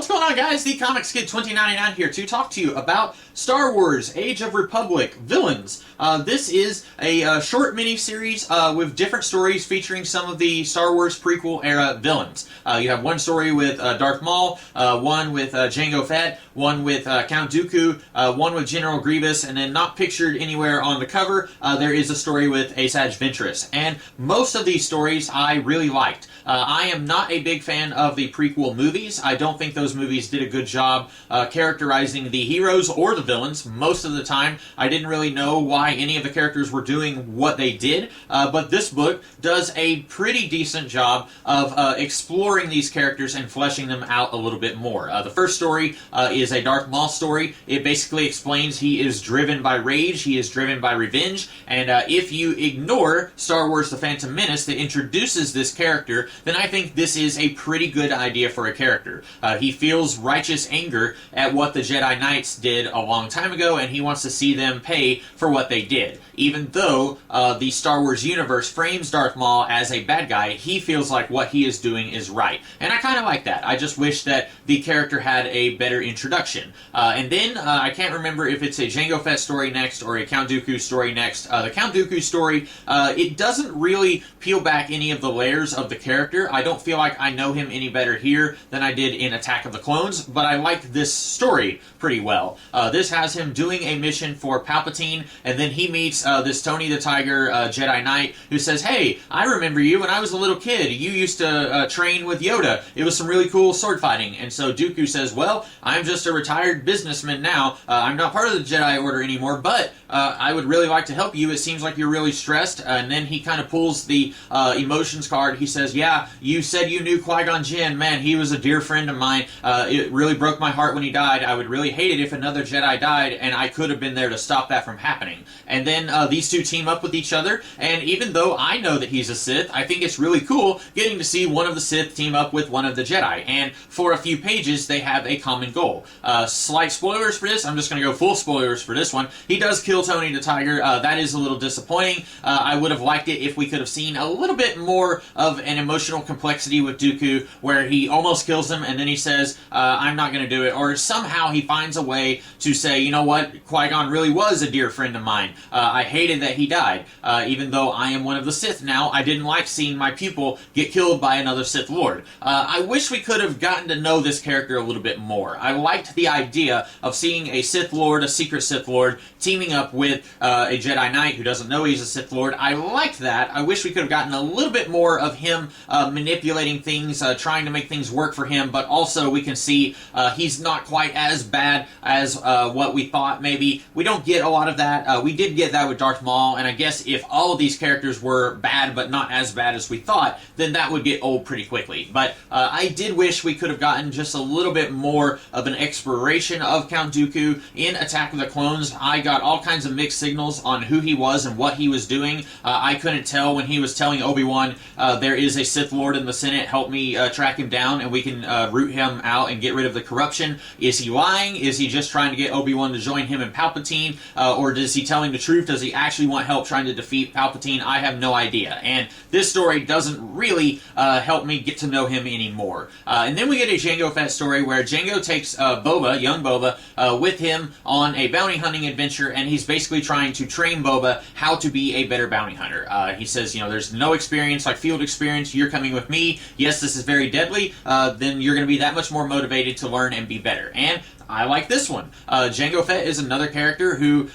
What's going on, guys? The Comics Kid 2099 here to talk to you about Star Wars Age of Republic Villains. This is a short mini-series with different stories featuring some of the Star Wars prequel era villains. You have one story with Darth Maul, one with Jango Fett, one with Count Dooku, one with General Grievous, and then not pictured anywhere on the cover, there is a story with Asajj Ventress. And most of these stories I really liked. I am not a big fan of the prequel movies. I don't think those movies did a good job characterizing the heroes or the villains. Most of the time, I didn't really know why any of the characters were doing what they did, but this book does a pretty decent job of exploring these characters and fleshing them out a little bit more. The first story is a Darth Maul story. It basically explains he is driven by rage, he is driven by revenge, and if you ignore Star Wars The Phantom Menace that introduces this character, then I think this is a pretty good idea for a character. He feels righteous anger at what the Jedi Knights did a long time ago, and he wants to see them pay for what they did. Even though the Star Wars universe frames Darth Maul as a bad guy, he feels like what he is doing is right. And I kind of like that. I just wish that the character had a better introduction. And then, I can't remember if it's a Jango Fett story next or a Count Dooku story next. The Count Dooku story, it doesn't really peel back any of the layers of the character. I don't feel like I know him any better here than I did in Attack of the Clones, but I like this story pretty well. This has him doing a mission for Palpatine, and then he meets this Tony the Tiger Jedi Knight who says, "Hey, I remember you when I was a little kid. You used to train with Yoda. It was some really cool sword fighting." And so Dooku says, "Well, I'm just a retired businessman now. I'm not part of the Jedi Order anymore, but I would really like to help you. It seems like you're really stressed." And then he kind of pulls the emotions card. He says, "Yeah, you said you knew Qui-Gon Jinn. Man, he was a dear friend of mine. It really broke my heart when he died. I would really hate it if another Jedi died, and I could have been there to stop that from happening." And then these two team up with each other, and even though I know that he's a Sith, I think it's really cool getting to see one of the Sith team up with one of the Jedi. And for a few pages, they have a common goal. Slight spoilers for this. I'm just going to go full spoilers for this one. He does kill Tony the Tiger. That is a little disappointing. I would have liked it if we could have seen a little bit more of an emotional complexity with Dooku, where he almost kills him and then he says, "I'm not going to do it," or somehow he finds a way to say, "You know what, Qui-Gon really was a dear friend of mine. I hated that he died. Even though I am one of the Sith now, I didn't like seeing my pupil get killed by another Sith Lord." I wish we could have gotten to know this character a little bit more. I liked the idea of seeing a Sith Lord, a secret Sith Lord, teaming up with a Jedi Knight who doesn't know he's a Sith Lord. I liked that. I wish we could have gotten a little bit more of him manipulating things, trying to make things work for him, but also we can see he's not quite as bad as what we thought maybe. We don't get a lot of that. We did get that with Darth Maul, and I guess if all of these characters were bad but not as bad as we thought, then that would get old pretty quickly. But I did wish we could have gotten just a little bit more of an exploration of Count Dooku in Attack of the Clones. I got all kinds of mixed signals on who he was and what he was doing. I couldn't tell when he was telling Obi-Wan, "There is a Sith Lord in the Senate, help me track him down and we can root him out and get rid of the corruption." Is he lying? Is he just trying to get Obi-Wan to join him and Palpatine? Or is he telling the truth? Does he actually want help trying to defeat Palpatine? I have no idea. And this story doesn't really help me get to know him anymore. And then we get a Jango Fett story where Jango takes Boba, young Boba, with him on a bounty hunting adventure, and he's basically trying to train Boba how to be a better bounty hunter. He says, you know, there's no experience like field experience. You're coming with me. Yes, this is very deadly. Then you're going to be that much more motivated to learn and be better. And I like this one. Jango Fett is another character who,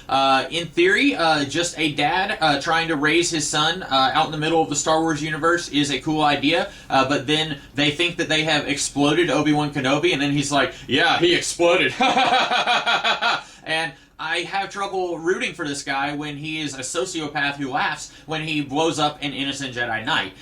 in theory, just a dad trying to raise his son out in the middle of the Star Wars universe is a cool idea, but then they think that they have exploded Obi-Wan Kenobi, and then he's like, "Yeah, he exploded." And I have trouble rooting for this guy when he is a sociopath who laughs when he blows up an innocent Jedi Knight.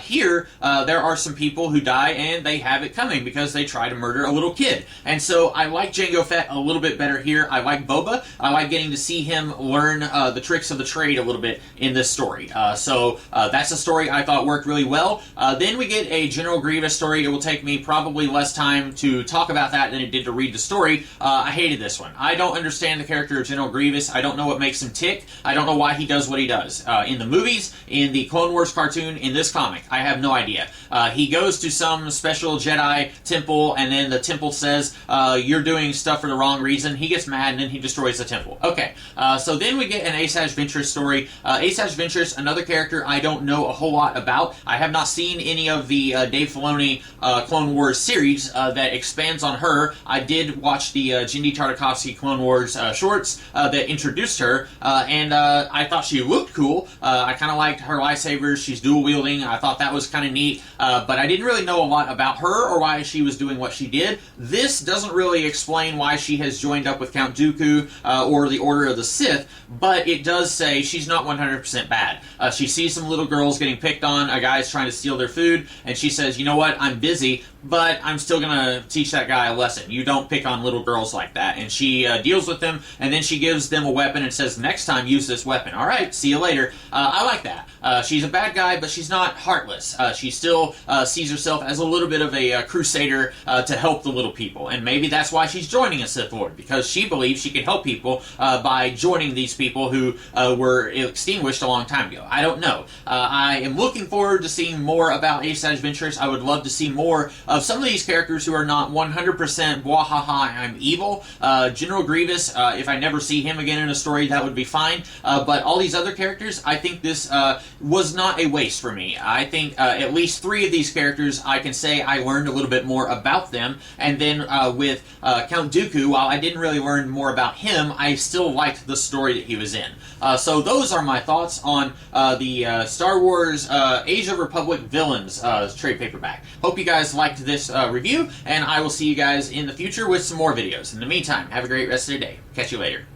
Here, there are some people who die and they have it coming because they try to murder a little kid. And so I like Jango Fett a little bit better here. I like Boba. I like getting to see him learn the tricks of the trade a little bit in this story. So that's a story I thought worked really well. Then we get a General Grievous story. It will take me probably less time to talk about that than it did to read the story. I hated this one. I don't understand the character character of General Grievous. I don't know what makes him tick. I don't know why he does what he does. In the movies, in the Clone Wars cartoon, in this comic, I have no idea. He goes to some special Jedi temple, and then the temple says, you're doing stuff for the wrong reason. He gets mad, and then he destroys the temple. Okay, so then we get an Asajj Ventress story. Asajj Ventress, another character I don't know a whole lot about. I have not seen any of the Dave Filoni Clone Wars series that expands on her. I did watch the Jindy Tartakovsky Clone Wars shorts that introduced her, and I thought she looked cool. I kind of liked her lightsabers. She's dual wielding. I thought that was kind of neat, but I didn't really know a lot about her or why she was doing what she did. This doesn't really explain why she has joined up with Count Dooku or the Order of the Sith, but it does say she's not 100% bad. She sees some little girls getting picked on, a guy's trying to steal their food, and she says, you know what, I'm busy, but I'm still going to teach that guy a lesson. You don't pick on little girls like that. And she deals with them, and then she gives them a weapon and says, next time, use this weapon. All right, see you later. I like that. She's a bad guy, but she's not heartless. She still sees herself as a little bit of a crusader to help the little people. And maybe that's why she's joining a Sith Lord, because she believes she can help people by joining these people who were extinguished a long time ago. I don't know. I am looking forward to seeing more about Asajj Ventress. I would love to see more of some of these characters who are not 100% bwahaha, I'm evil. General Grievous, if I never see him again in a story, that would be fine. But all these other characters, I think this was not a waste for me. I think at least 3 of these characters, I can say I learned a little bit more about them. And then with Count Dooku, while I didn't really learn more about him, I still liked the story that he was in. So those are my thoughts on the Star Wars Age of Republic Villains trade paperback. Hope you guys liked this review, and I will see you guys in the future with some more videos. In the meantime, have a great rest of your day. Catch you later.